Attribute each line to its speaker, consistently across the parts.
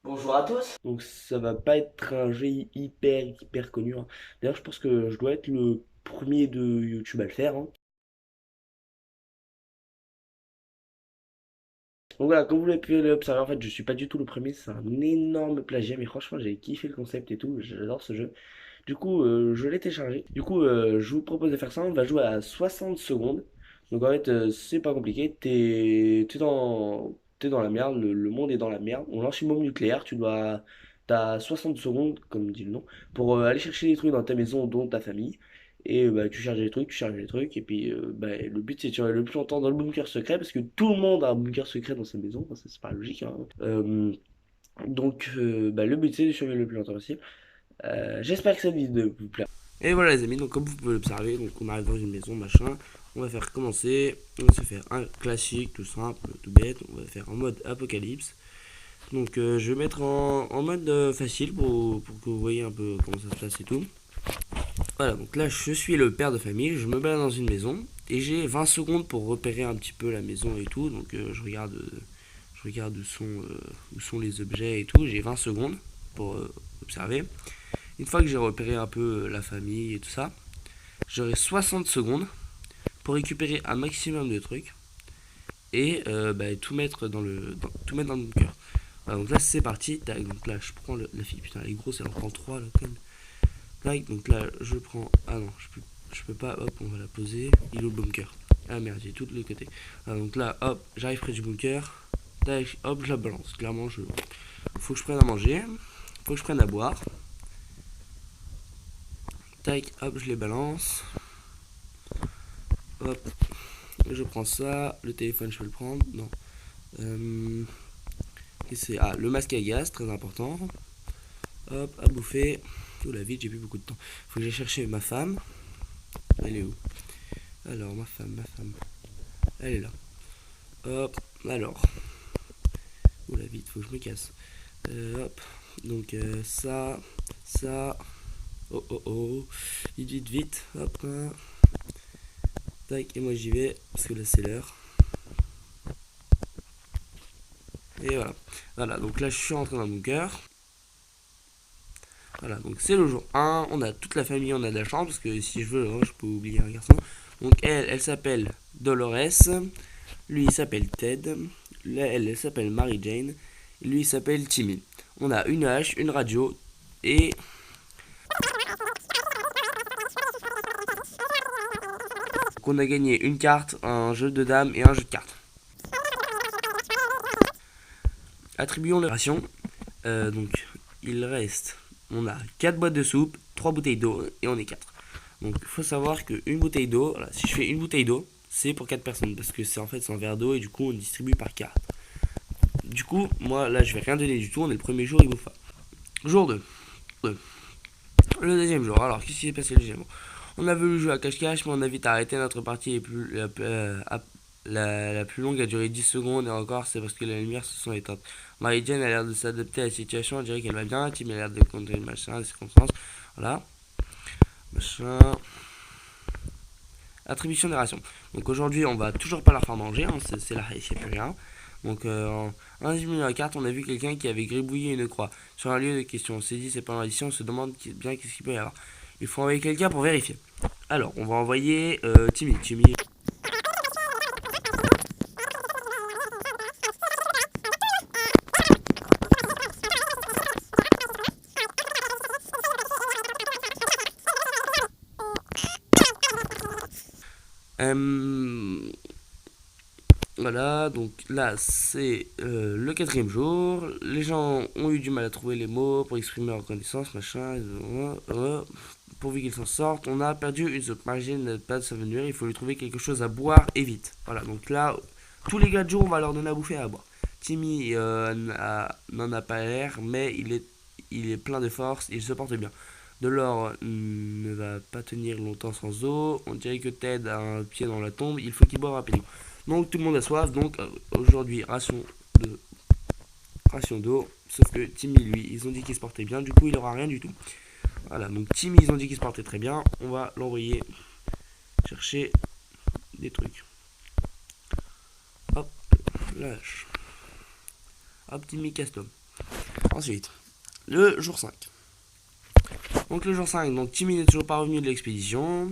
Speaker 1: Bonjour à tous. Donc ça va pas être un jeu hyper connu, hein. D'ailleurs, je pense que je dois être le premier de YouTube à le faire, hein. Donc voilà, comme vous l'avez pu l'observer, en fait, je suis pas du tout le premier. C'est un énorme plagiat, mais franchement, j'ai kiffé le concept et tout. J'adore ce jeu. Du coup, je l'ai téléchargé. Du coup, je vous propose de faire ça. On va jouer à 60 secondes. Donc en fait, c'est pas compliqué. T'es dans la merde. Le monde est dans la merde. On lance une bombe nucléaire. T'as 60 secondes, comme dit le nom, pour aller chercher des trucs dans ta maison, dont ta famille. Et bah, tu charges les trucs, tu charges les trucs. Et puis, bah, le but, c'est de durer le plus longtemps dans le bunker secret, parce que tout le monde a un bunker secret dans sa maison. Enfin, c'est pas logique, hein. Bah, le but, c'est de survivre le plus longtemps possible. J'espère que cette vidéo vous plaît. Et voilà les amis, donc comme vous pouvez l'observer, donc on arrive dans une maison, machin. On va faire commencer, on va se faire un classique, tout simple, tout bête. On va faire en mode apocalypse. Donc je vais mettre en mode facile pour que vous voyez un peu comment ça se passe et tout. Voilà, donc là je suis le père de famille, je me balade dans une maison. Et j'ai 20 secondes pour repérer un petit peu la maison et tout. Donc je regarde où sont les objets et tout. J'ai 20 secondes pour observer. Une fois que j'ai repéré un peu la famille et tout ça, j'aurai 60 secondes pour récupérer un maximum de trucs et bah, tout mettre dans le bunker. Voilà, donc là c'est parti. Tac, donc là je prends la fille. Putain, elle est grosse, elle en prend 3 là quand même. Tac, donc là je prends. Ah non, je peux pas. Hop, on va la poser. Il est au bunker. Ah merde, j'ai tout de l'autre côté. Voilà, donc là, hop, j'arrive près du bunker. Tac, hop, je la balance. Clairement, faut que je prenne à manger. Faut que je prenne à boire. Tac, hop, je les balance. Hop, je prends ça. Le téléphone, je peux le prendre. Non. Et c'est le masque à gaz, très important. Hop, à bouffer. Oh la vie, j'ai plus beaucoup de temps. Faut que j'aille chercher ma femme. Elle est où? Alors, ma femme. Elle est là. Hop, alors. Oh la vie, faut que je me casse. Hop, donc ça. Oh oh oh. Vite, vite. Hop, là. Tac, et moi j'y vais, parce que là c'est l'heure. Et voilà. Voilà, donc là je suis rentré dans mon cœur. Voilà, donc c'est le jour 1. On a toute la famille, on a de la chance, parce que si je veux, je peux oublier un garçon. Donc elle s'appelle Dolores. Lui, il s'appelle Ted. Là, elle s'appelle Mary Jane. Lui, il s'appelle Timmy. On a une hache, une radio et qu'on a gagné une carte, un jeu de dames et un jeu de cartes. Attribuons les rations. Donc, il reste. On a 4 boîtes de soupe, 3 bouteilles d'eau et on est 4. Donc, il faut savoir qu'une bouteille d'eau, voilà, si je fais une bouteille d'eau, c'est pour 4 personnes parce que c'est en fait c'est un verre d'eau et du coup on distribue par carte. Du coup, moi là je vais rien donner du tout, on est le premier jour, il bouffe pas. Jour 2. Le deuxième jour, alors qu'est-ce qui s'est passé le deuxième jour? On a voulu jouer à cache-cache, mais on a vite arrêté. Notre partie est la plus longue a duré 10 secondes et encore c'est parce que les lumières se sont éteintes. Marie-Jane a l'air de s'adapter à la situation, on dirait qu'elle va bien. Tim a l'air de contrôler le machin, les circonstances. Voilà. Machin. Attribution des rations. Donc aujourd'hui, on va toujours pas leur faire manger, hein, c'est là, il n'y a plus rien. Donc en résumé de la carte, on a vu quelqu'un qui avait gribouillé une croix sur un lieu de question. On s'est dit, c'est pas une addition, on se demande bien qu'est-ce qu'il peut y avoir. Il faut envoyer quelqu'un pour vérifier. Alors, on va envoyer Timmy. Timmy. Voilà, donc là c'est le quatrième jour. Les gens ont eu du mal à trouver les mots pour exprimer leur reconnaissance, machin. Pourvu qu'ils s'en sortent, on a perdu une soupe. Margine n'a pas de souvenir, il faut lui trouver quelque chose à boire et vite. Voilà, donc là, tous les 4 jours, on va leur donner à bouffer et à boire. Timmy n'en a pas l'air, mais il est plein de force, il se porte bien. Delors ne va pas tenir longtemps sans eau. On dirait que Ted a un pied dans la tombe, il faut qu'il boive rapidement. Donc tout le monde a soif, donc aujourd'hui ration d'eau. Sauf que Timmy, lui, ils ont dit qu'il se portait bien, du coup il aura rien du tout. Voilà, donc Timmy, ils ont dit qu'il se portait très bien. On va l'envoyer chercher des trucs. Hop, lâche. Hop, Timmy, casse-toi. Ensuite, le jour 5. Donc le jour 5, donc Timmy n'est toujours pas revenu de l'expédition.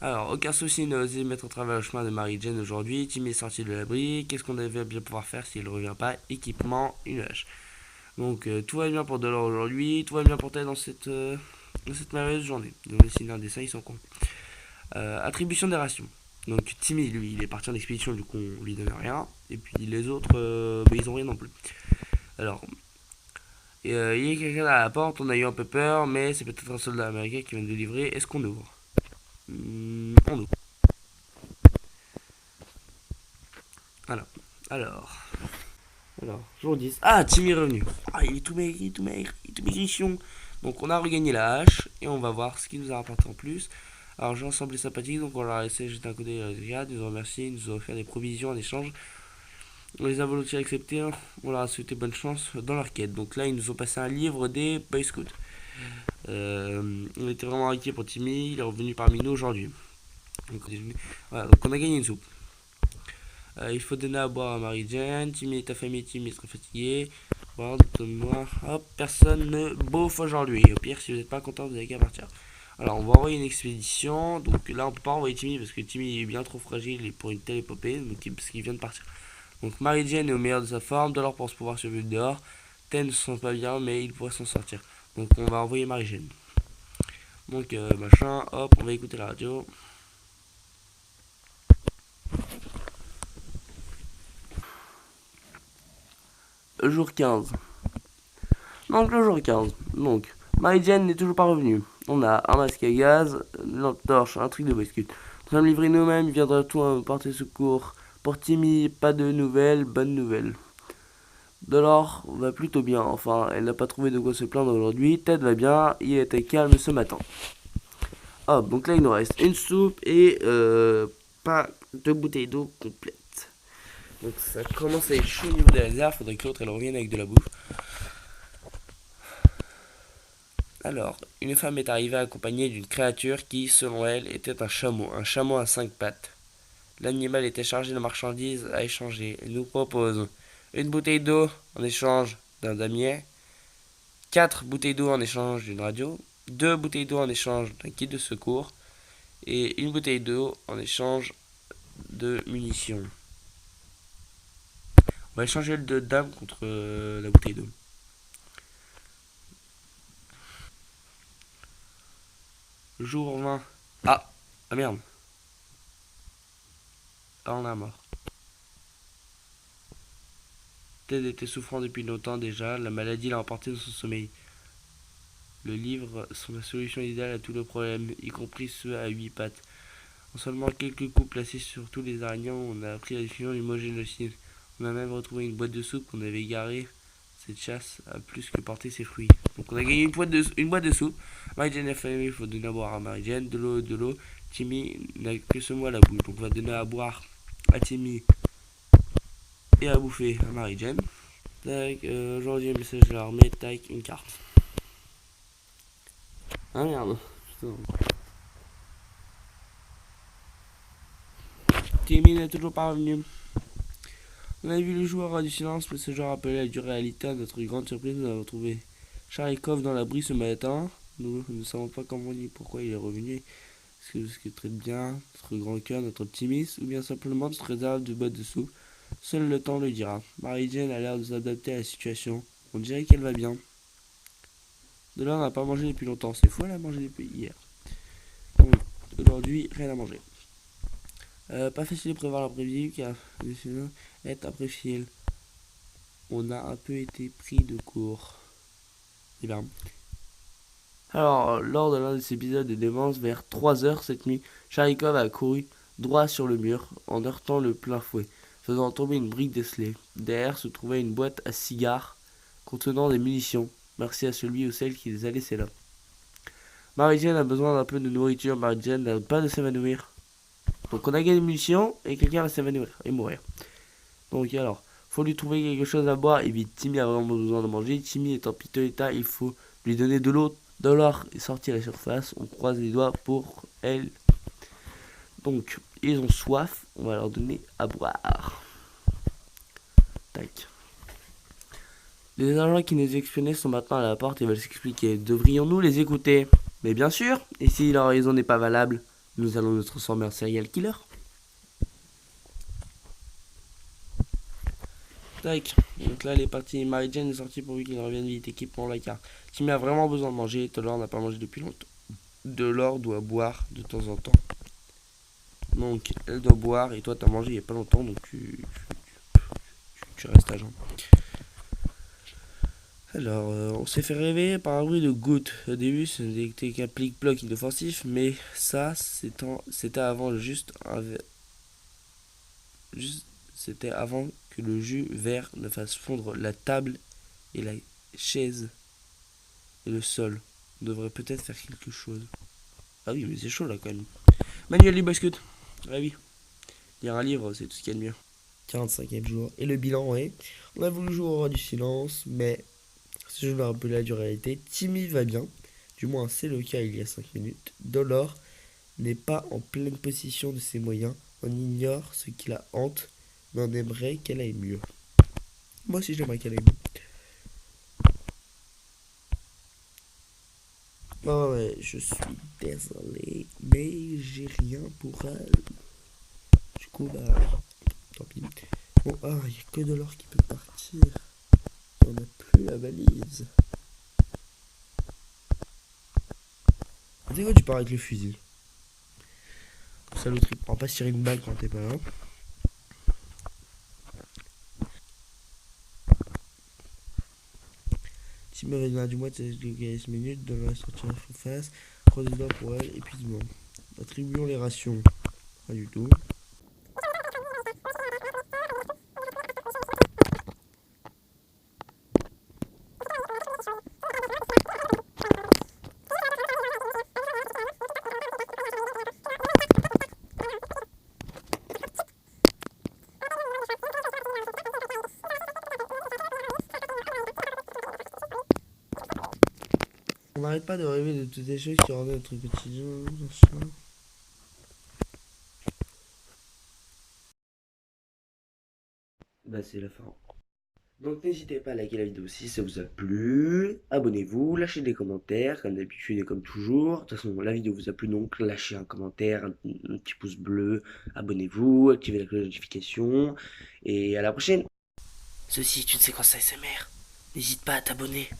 Speaker 1: Alors, aucun souci n'a osé mettre en travers le chemin de Mary-Jane aujourd'hui. Timmy est sorti de l'abri. Qu'est-ce qu'on devait bien pouvoir faire s'il ne revient pas? Équipement, une hache. Donc tout va bien pour Delors aujourd'hui. Tout va bien pour Ted dans cette merveilleuse journée. Ils ont dessiné un dessin, ils sont cons. Attribution des rations. Donc Timmy, lui, il est parti en expédition, du coup on lui donne rien. Et puis les autres, ils ont rien non plus. Alors, il y a quelqu'un à la porte, on a eu un peu peur, mais c'est peut-être un soldat américain qui vient de livrer. Est-ce qu'on ouvre? On ouvre. Voilà. Alors, jour 10. Ah, Timmy est revenu. Ah, il est tout maigre, il est tout maigre, il est tout maigrichon. Donc on a regagné la hache et on va voir ce qu'il nous a rapporté en plus. Alors j'ai ensemble les sympathiques, donc on leur a laissé jeter un coup d'œil à la ils nous ont remercié, ils nous ont offert des provisions en échange. On les a volontiers acceptés, on leur a souhaité bonne chance dans leur quête. Donc là ils nous ont passé un livre des Boy Scouts. On était vraiment inquiets pour Timmy, il est revenu parmi nous aujourd'hui. Donc, voilà, donc on a gagné une soupe. Il faut donner à boire à Mary-Jane. Timmy et ta famille, Timmy est très fatigué. Voilà, donne-moi. Hop, personne ne bouffe aujourd'hui. Au pire, si vous n'êtes pas content, vous avez qu'à partir. Alors, on va envoyer une expédition. Donc là, on peut pas envoyer Timmy parce que Timmy est bien trop fragile pour une telle épopée. Parce qu'il vient de partir. Donc, Mary-Jane est au meilleur de sa forme. Delors pense pouvoir survivre dehors. Ten ne se sent pas bien, mais il pourrait s'en sortir. Donc, on va envoyer Mary-Jane. Donc, machin, hop, on va écouter la radio. Jour 15. Donc le jour 15. Donc, Mary-Jane n'est toujours pas revenue. On a un masque à gaz, une lampe torche, un truc de bascule. Nous sommes livrés nous-mêmes, il viendra tout à porter secours. Pour Timmy, pas de nouvelles, bonne nouvelle. Delors va plutôt bien, enfin, elle n'a pas trouvé de quoi se plaindre aujourd'hui. Ted va bien, il était calme ce matin. Hop, donc là il nous reste une soupe et pas deux bouteilles d'eau complètes. Donc ça commence à être chaud au niveau des réserves, faudrait que l'autre elle revienne avec de la bouffe. Alors, une femme est arrivée accompagnée d'une créature qui, selon elle, était un chameau à 5 pattes. L'animal était chargé de marchandises à échanger. Elle nous propose une bouteille d'eau en échange d'un damier, 4 bouteilles d'eau en échange d'une radio, 2 bouteilles d'eau en échange d'un kit de secours et une bouteille d'eau en échange de munitions. On va échanger le deux dames contre la bouteille d'eau. Jour 20. Ah merde. Ah, on a mort. Ted était souffrant depuis longtemps déjà, la maladie l'a emporté dans son sommeil. Le livre sont la solution idéale à tous nos problèmes, y compris ceux à 8 pattes. En seulement quelques coups placés sur tous les araignées, on a appris la définition du mot génocide. On a même retrouvé une boîte de soupe qu'on avait égarée. Cette chasse a plus que porté ses fruits. Donc on a gagné une boîte de soupe. Mary-Jane et la famille, il faut donner à boire à Mary-Jane. De l'eau. Timmy n'a que ce mot à la bouche. Donc on va donner à boire à Timmy et à bouffer à Mary-Jane. Tac, aujourd'hui, un message de l'armée. Tac, une carte. Ah merde. Putain. Timmy n'est toujours pas revenu. On a vu le joueur du silence, mais ce joueur appelé à du réalité. À notre grande surprise, nous avons trouvé Charikov dans l'abri ce matin. Nous ne savons pas comment ni pourquoi il est revenu. Est-ce que traite bien notre grand cœur, notre optimisme, ou bien simplement notre réserve de bottes de soupe. Seul le temps le dira. Mary-Jane a l'air de s'adapter à la situation. On dirait qu'elle va bien. De là, on n'a pas mangé depuis longtemps. C'est fou, elle a mangé depuis hier. Donc, aujourd'hui, rien à manger. Pas facile de prévoir l'imprévu car le film est imprévisible. On a un peu été pris de court. Et bien. Alors, lors de l'un de ces épisodes de démence, vers 3 heures cette nuit, Charikov a couru droit sur le mur en heurtant le plein fouet, faisant tomber une brique décelée. Derrière se trouvait une boîte à cigares contenant des munitions. Merci à celui ou celle qui les a laissées là. Mary-Jane a besoin d'un peu de nourriture. Mary-Jane n'a pas de s'évanouir. Donc on a gagné des munitions et quelqu'un va s'évanouir et mourir. Donc alors, faut lui trouver quelque chose à boire. Et vite, Timmy a vraiment besoin de manger. Timmy est en piteux état, il faut lui donner de l'eau. Delors est sorti à la surface, on croise les doigts pour elle. Donc, ils ont soif, on va leur donner à boire. Tac. Les agents qui nous espionnaient sont maintenant à la porte et veulent s'expliquer. Devrions-nous les écouter? Mais bien sûr. Et si leur raison n'est pas valable, nous allons nous transformer en serial killer. Tac. Donc là, les parties. Mary-Jane est sortie pourvu qu'il revienne vite. Équipe pour la carte. Timmy a vraiment besoin de manger. Taylor n'a pas mangé depuis longtemps. Delors doit boire de temps en temps. Donc, elle doit boire et toi, t'as mangé il n'y a pas longtemps, donc tu restes à jeun. Alors, on s'est fait réveiller par un bruit de gouttes. Au début, ce n'était qu'un plic-ploc inoffensif, mais ça, c'était avant c'était avant que le jus vert ne fasse fondre la table et la chaise et le sol. On devrait peut-être faire quelque chose. Ah oui, mais c'est chaud là quand même. Manuel du basket. Ah oui. Lire un livre, c'est tout ce qu'il y a de mieux.
Speaker 2: 45e jour. Et le bilan est, on a voulu jouer au roi du silence, mais ce jeu n'a un peu la réalité. Timmy va bien, du moins c'est le cas il y a 5 minutes. Dolor n'est pas en pleine possession de ses moyens. On ignore ce qui la hante, mais on aimerait qu'elle aille mieux. Moi aussi j'aimerais qu'elle aille mieux. Oh ouais, je suis désolé, mais j'ai rien pour elle. Du coup, bah, tant pis. Bon, ah, il n'y a que Dolor qui peut partir. On n'a plus la valise. C'est quoi tu pars avec le fusil? Saloperie, on va pas se tirer une balle quand t'es pas là. Si me réveille du mois, c'est 15 minutes, dans la sortie en face, croisez les doigts pour elle, épuisement. Attribuons les rations. Pas du tout. On n'arrête pas de rêver de toutes les choses qui rendent notre quotidien.
Speaker 1: Bah, c'est la fin. Donc n'hésitez pas à liker la vidéo si ça vous a plu. Abonnez-vous, lâchez des commentaires, comme d'habitude et comme toujours. De toute façon, la vidéo vous a plu, donc lâchez un commentaire, un petit pouce bleu. Abonnez-vous, activez la cloche de notification. Et à la prochaine. Ceci est une séquence ASMR. N'hésite pas à t'abonner.